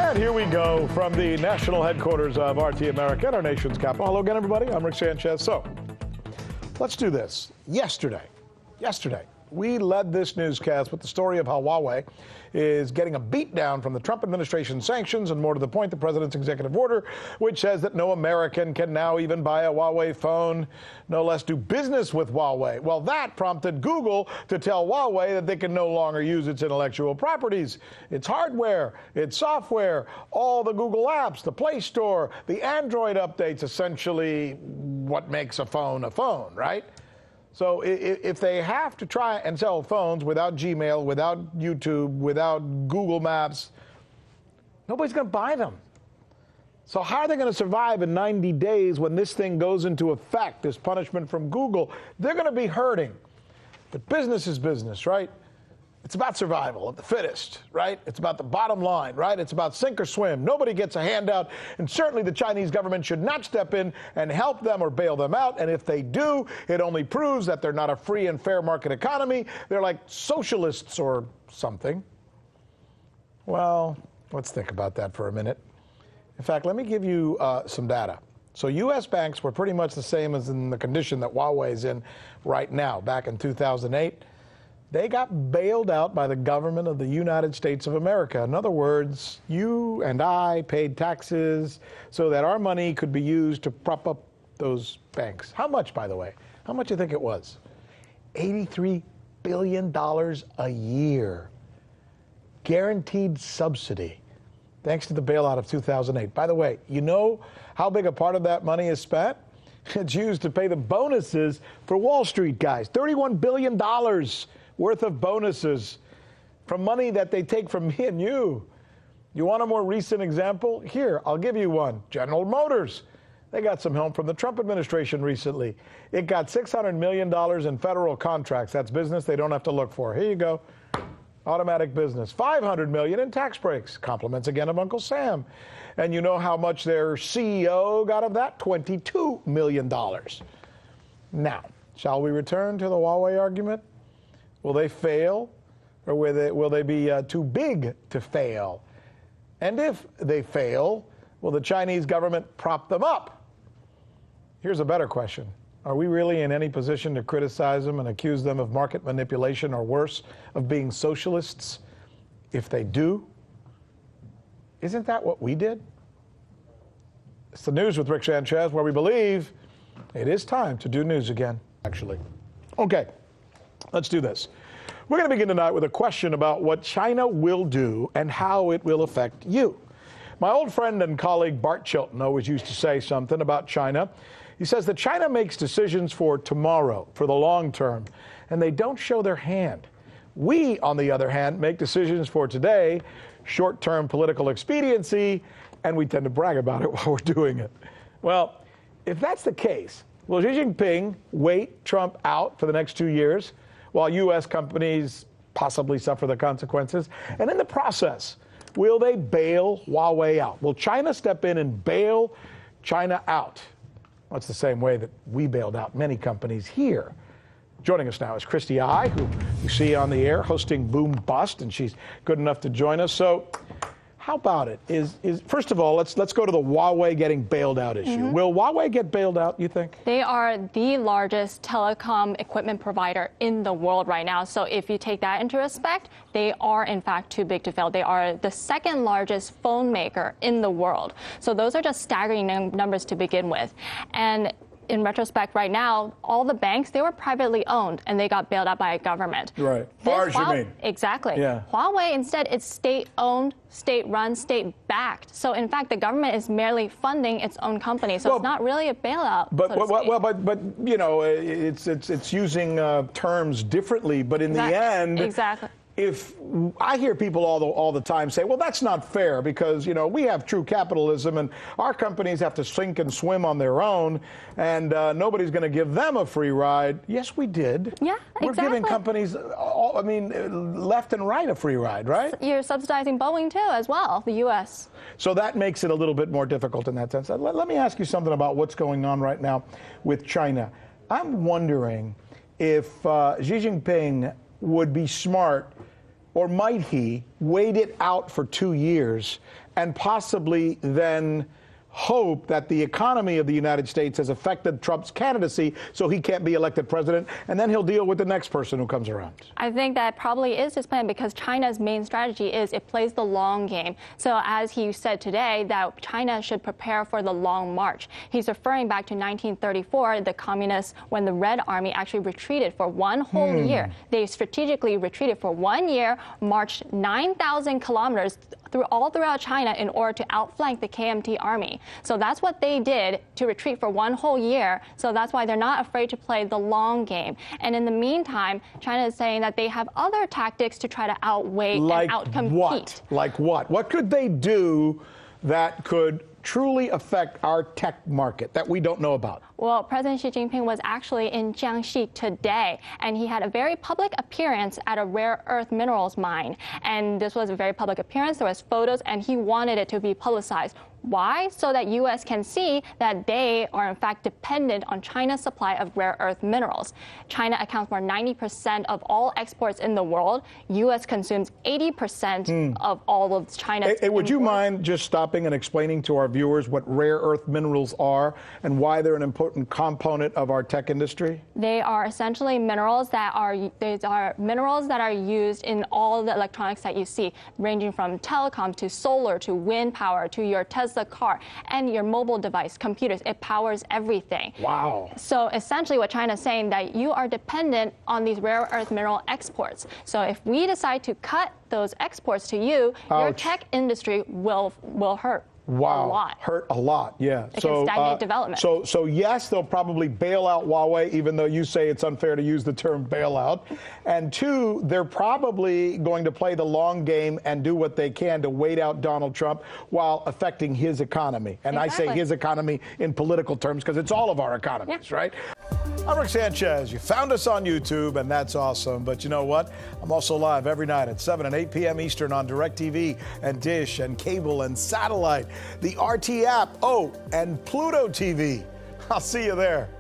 And here we go from the national headquarters of RT America, our nation's capital. Hello again, everybody. I'm Rick Sanchez. So let's do this. Yesterday, we led this newscast with the story of how Huawei is getting a beatdown from the Trump administration sanctions, and more to the point, the president's executive order, which says that no American can now even buy a Huawei phone, no less do business with Huawei. Well, that prompted Google to tell Huawei that they can no longer use its intellectual properties, its hardware, its software, all the Google apps, the Play Store, the Android updates, essentially what makes a phone, right? So if they have to try and sell phones without Gmail, without YouTube, without Google Maps, nobody's going to buy them. So how are they going to survive in 90 days when this thing goes into effect, this punishment from Google? They're going to be hurting. But business is business, right? It's about survival of the fittest, right? It's about the bottom line, right? It's about sink or swim. Nobody gets a handout, and certainly the Chinese government should not step in and help them or bail them out. And if they do, it only proves that they're not a free and fair market economy. They're like socialists or something. Well, let's think about that for a minute. In fact, let me give you some data. So U.S. banks were pretty much the same as in the condition that Huawei is in right now. Back in 2008, they got bailed out by the government of the United States of America. In other words, you and I paid taxes so that our money could be used to prop up those banks. How much, by the way? How much do you think it was? $83 billion a year. Guaranteed subsidy, thanks to the bailout of 2008. By the way, you know how big a part of that money is spent? It's used to pay the bonuses for Wall Street guys. $31 billion worth of bonuses from money that they take from me and you. You want a more recent example? Here, I'll give you one. General Motors. They got some help from the Trump administration recently. It got $600 million in federal contracts. That's business they don't have to look for. Here you go. Automatic business. $500 million in tax breaks. Compliments again of Uncle Sam. And you know how much their CEO got of that? $22 million. Now, shall we return to the Huawei argument? Will they fail, or will they be too big to fail? And if they fail, will the Chinese government prop them up? Here's a better question. Are we really in any position to criticize them and accuse them of market manipulation or worse, of being socialists? If they do, isn't that what we did? It's the news with Rick Sanchez, where we believe it is time to do news again, actually. Okay. Let's do this. We're going to begin tonight with a question about what China will do and how it will affect you. My old friend and colleague Bart Chilton always used to say something about China. He says that China makes decisions for tomorrow, for the long term, and they don't show their hand. We, on the other hand, make decisions for today, short-term political expediency, and we tend to brag about it while we're doing it. Well, if that's the case, will Xi Jinping wait Trump out for the next 2 years, while U.S. companies possibly suffer the consequences? And in the process, will they bail Huawei out? Will China step in and bail China out? Well, it's the same way that we bailed out many companies here. Joining us now is Christy Ai, who you see on the air hosting Boom Bust, and she's good enough to join us. So how about it? First of all, let's go to the Huawei getting bailed out issue. Mm-hmm. Will Huawei get bailed out, you think? They are the largest telecom equipment provider in the world right now. So if you take that into respect, they are in fact too big to fail. They are the second largest phone maker in the world. So those are just staggering numbers to begin with. And in retrospect, right now, all the banks, they were privately owned, and they got bailed out by a government. Right. Ours, you mean? Exactly. Yeah. Huawei, instead, it's state-owned, state-run, state-backed. So, in fact, the government is merely funding its own company. So it's not really a bailout. But you know, it's using terms differently. But in the end, if I hear people all the time say, well, that's not fair because, you know, we have true capitalism and our companies have to sink and swim on their own and nobody's going to give them a free ride. Yes, we did. Yeah, We're giving companies, left and right a free ride, right? You're subsidizing Boeing, too, as well, the U.S. So that makes it a little bit more difficult in that sense. Let me ask you something about what's going on right now with China. I'm wondering if Xi Jinping would be smart or might he wait it out for 2 years and possibly then hope that the economy of the United States has affected Trump's candidacy so he can't be elected president, and then he'll deal with the next person who comes around? I think that probably is his plan, because China's main strategy is it plays the long game. So as he said today, that China should prepare for the long march. He's referring back to 1934, the communists, when the Red Army actually retreated for one whole year. They strategically retreated for 1 year, marched 9,000 kilometers all throughout China in order to outflank the KMT army. So that's what they did, to retreat for 1 whole year. So that's why they're not afraid to play the long game. And in the meantime, China is saying that they have other tactics to try to outweigh and outcompete. What? Like what? What could they do that could truly affect our tech market that we don't know about? Well, President Xi Jinping was actually in Jiangxi today, and he had a very public appearance at a rare earth minerals mine. And this was a very public appearance. There was photos, and he wanted it to be publicized. Why? So that U.S. can see that they are in fact dependent on China's supply of rare earth minerals. China accounts for 90% of all exports in the world. U.S. consumes 80% of all of China's imports. Would you mind just stopping and explaining to our viewers what rare earth minerals are and why they're an important component of our tech industry? They are essentially minerals that are used in all the electronics that you see, ranging from telecom to solar to wind power to your Tesla car and your mobile device, computers. It powers everything. Wow. So essentially what China's saying, that you are dependent on these rare earth mineral exports. So if we decide to cut those exports to you, your tech industry will hurt. Wow. A lot. Hurt a lot, yeah. It can stagnate development. So yes, they'll probably bail out Huawei, even though you say it's unfair to use the term bailout. And two, they're probably going to play the long game and do what they can to wait out Donald Trump while affecting his economy. And exactly. I say his economy in political terms because it's all of our economies, right? I'm Rick Sanchez. You found us on YouTube, and that's awesome. But you know what? I'm also live every night at 7 and 8 p.m. Eastern on DirecTV and Dish and cable and satellite, the RT app, and Pluto TV. I'll see you there.